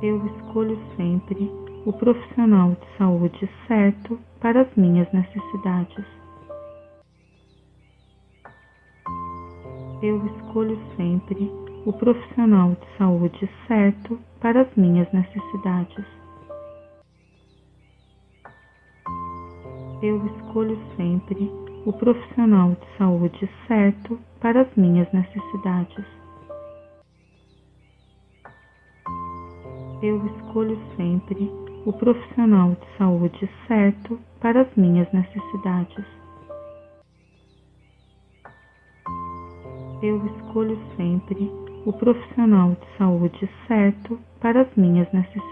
Eu escolho sempre o profissional de saúde certo para as minhas necessidades. Eu escolho sempre o profissional de saúde certo para as minhas necessidades. Eu escolho sempre o profissional de saúde certo para as minhas necessidades. Eu escolho sempre o profissional de saúde certo para as minhas necessidades. Eu escolho sempre o profissional de saúde certo para as minhas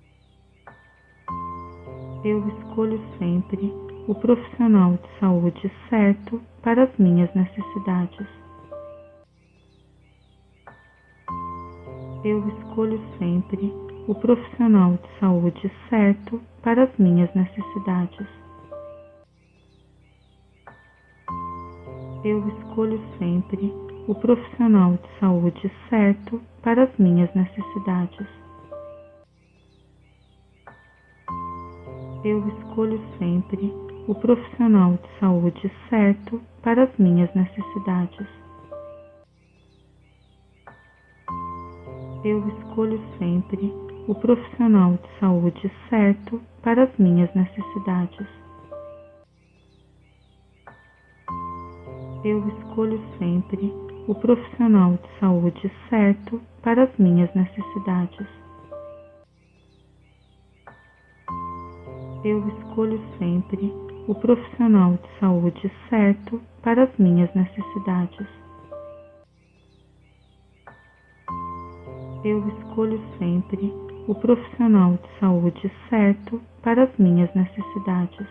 necessidades. Eu escolho sempre o profissional de saúde certo para as minhas necessidades. Eu escolho sempre o profissional de saúde certo para as minhas necessidades. Eu escolho sempre o profissional de saúde certo para as minhas necessidades. Eu escolho sempre o profissional de saúde certo para as minhas necessidades. Eu escolho sempre o profissional de saúde certo para as minhas necessidades. Eu escolho sempre o profissional de saúde certo para as minhas necessidades. Eu escolho sempre o profissional de saúde certo para as minhas necessidades.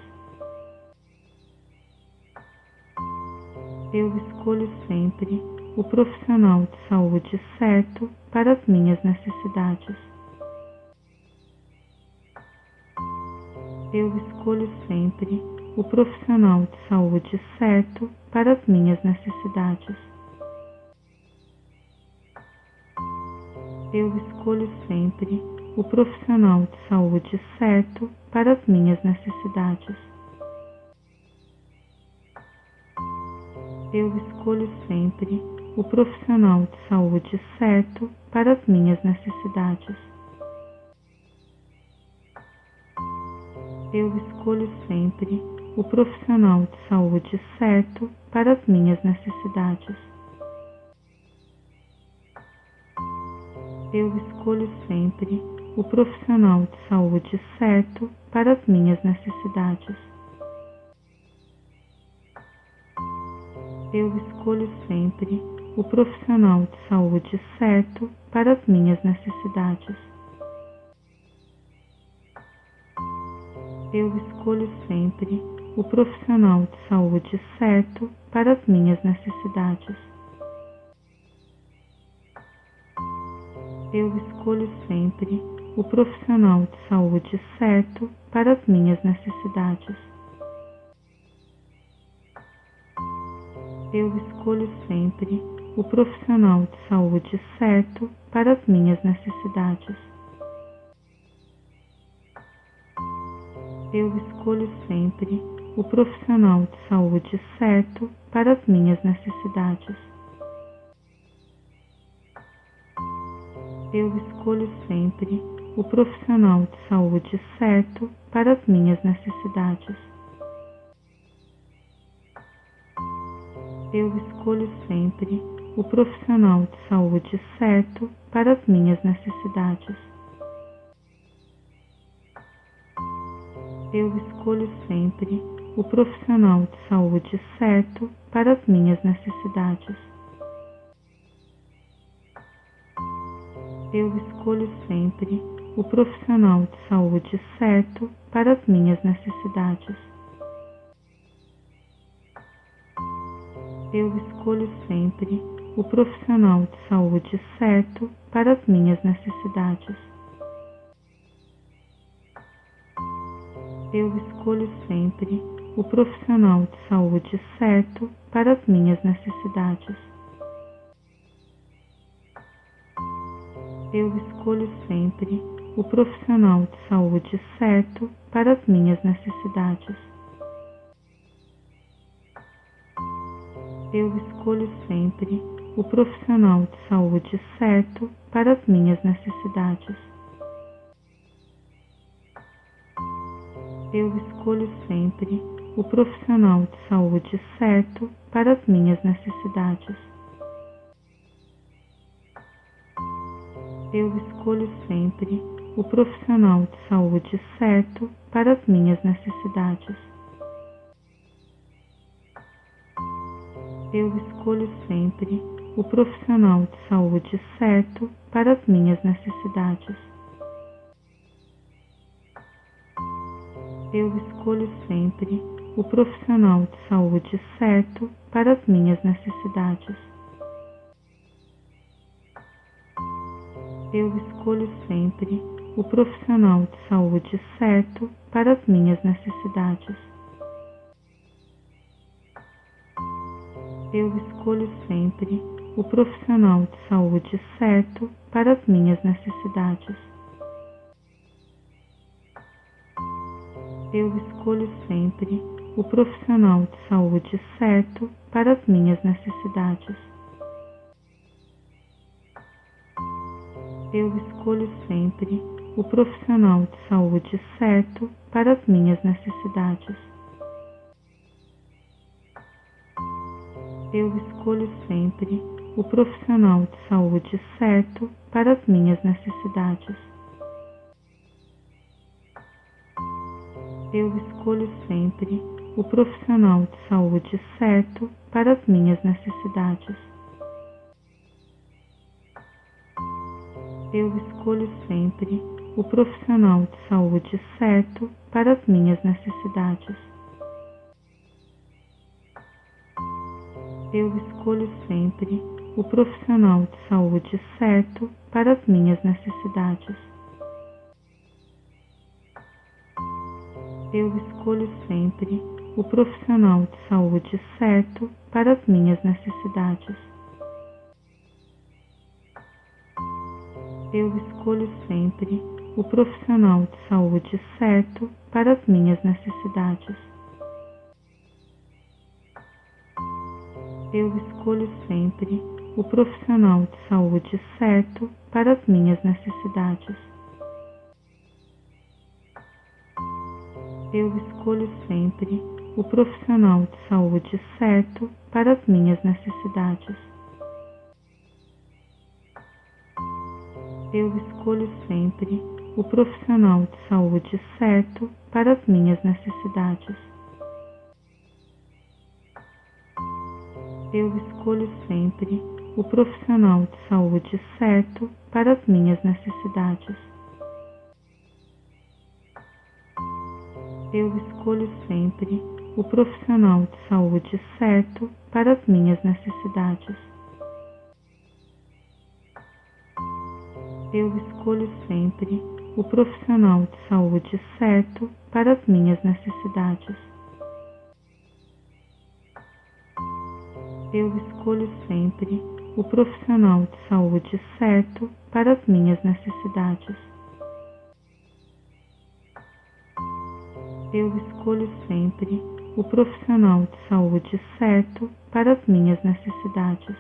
Eu escolho sempre o profissional de saúde certo para as minhas necessidades. Eu escolho sempre o profissional de saúde certo para as minhas necessidades. Eu escolho sempre o profissional de saúde certo para as minhas necessidades. Eu escolho sempre o profissional de saúde certo para as minhas necessidades. Eu escolho sempre o profissional de saúde certo para as minhas necessidades. Eu escolho sempre o profissional de saúde certo para as minhas necessidades. Eu escolho sempre o profissional de saúde certo para as minhas necessidades. Eu escolho sempre o profissional de saúde certo para as minhas necessidades. Eu escolho sempre o profissional de saúde certo para as minhas necessidades. Eu escolho sempre o profissional de saúde certo para as minhas necessidades. Eu escolho sempre o profissional de saúde certo para as minhas necessidades. Eu escolho sempre o profissional de saúde certo para as minhas necessidades. Eu escolho sempre o profissional de saúde certo para as minhas necessidades. Eu escolho sempre o profissional de saúde certo para as minhas necessidades. Eu escolho sempre o profissional de saúde certo para as minhas necessidades. Eu escolho sempre o profissional de saúde certo para as minhas necessidades. Eu escolho sempre o profissional de saúde certo para as minhas necessidades. Eu escolho sempre o profissional de saúde certo para as minhas necessidades. Eu escolho sempre o profissional de saúde certo para as minhas necessidades. Eu escolho sempre o profissional de saúde certo para as minhas necessidades. Eu escolho sempre o profissional de saúde certo para as minhas necessidades. Eu escolho sempre o profissional de saúde certo para as minhas necessidades. Eu escolho sempre o profissional de saúde certo para as minhas necessidades. Eu escolho sempre o profissional de saúde certo para as minhas necessidades. Eu escolho sempre o profissional de saúde certo para as minhas necessidades. Eu escolho sempre o profissional de saúde certo para as minhas necessidades. Eu escolho sempre o profissional de saúde certo para as minhas necessidades. Eu escolho sempre o profissional de saúde certo para as minhas necessidades. Eu escolho sempre o profissional de saúde certo para as minhas necessidades. Eu escolho sempre o profissional de saúde certo para as minhas necessidades. Eu escolho sempre o profissional de saúde certo para as minhas necessidades. Eu escolho sempre o profissional de saúde certo para as minhas necessidades. Eu escolho sempre o profissional de saúde certo para as minhas necessidades. Eu escolho sempre o profissional de saúde certo para as minhas necessidades. Eu escolho sempre o profissional de saúde certo para as minhas necessidades. Eu escolho sempre o profissional de saúde certo para as minhas necessidades. Eu escolho sempre o profissional de saúde certo para as minhas necessidades. Eu escolho sempre o profissional de saúde certo para as minhas necessidades. Eu escolho sempre o profissional de saúde certo para as minhas necessidades. Eu escolho sempre o profissional de saúde certo para as minhas necessidades. Eu escolho sempre o profissional de saúde certo para as minhas necessidades. Eu escolho sempre o profissional de saúde certo para as minhas necessidades.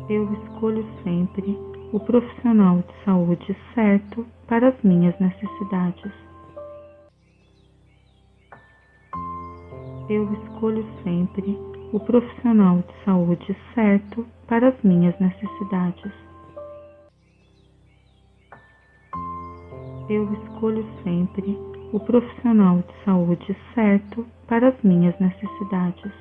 Eu escolho sempre o profissional de saúde certo para as minhas necessidades. Eu escolho sempre o profissional de saúde certo para as minhas necessidades. Eu escolho sempre o profissional de saúde certo para as minhas necessidades.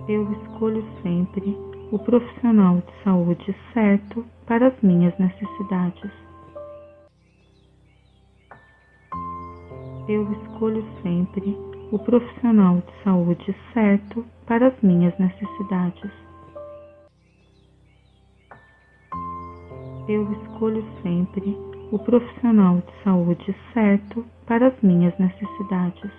Eu escolho sempre o profissional de saúde certo para as minhas necessidades. Eu escolho sempre o profissional de saúde certo para as minhas necessidades. Eu escolho sempre o profissional de saúde certo para as minhas necessidades.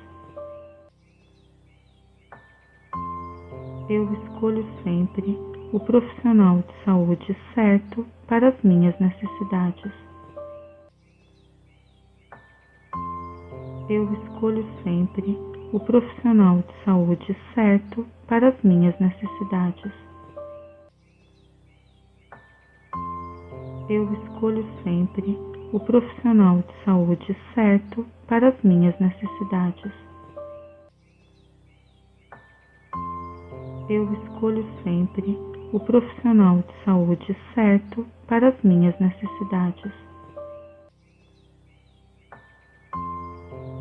Eu escolho sempre o profissional de saúde certo para as minhas necessidades. Eu escolho sempre o profissional de saúde certo para as minhas necessidades. Eu escolho sempre o profissional de saúde certo para as minhas necessidades. Eu escolho sempre o profissional de saúde certo para as minhas necessidades.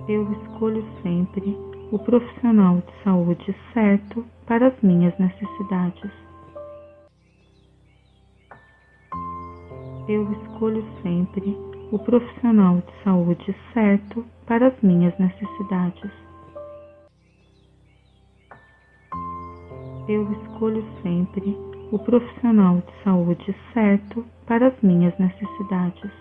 Eu escolho sempre o profissional de saúde certo para as minhas necessidades. Eu escolho sempre o profissional de saúde certo para as minhas necessidades. Eu escolho sempre o profissional de saúde certo para as minhas necessidades.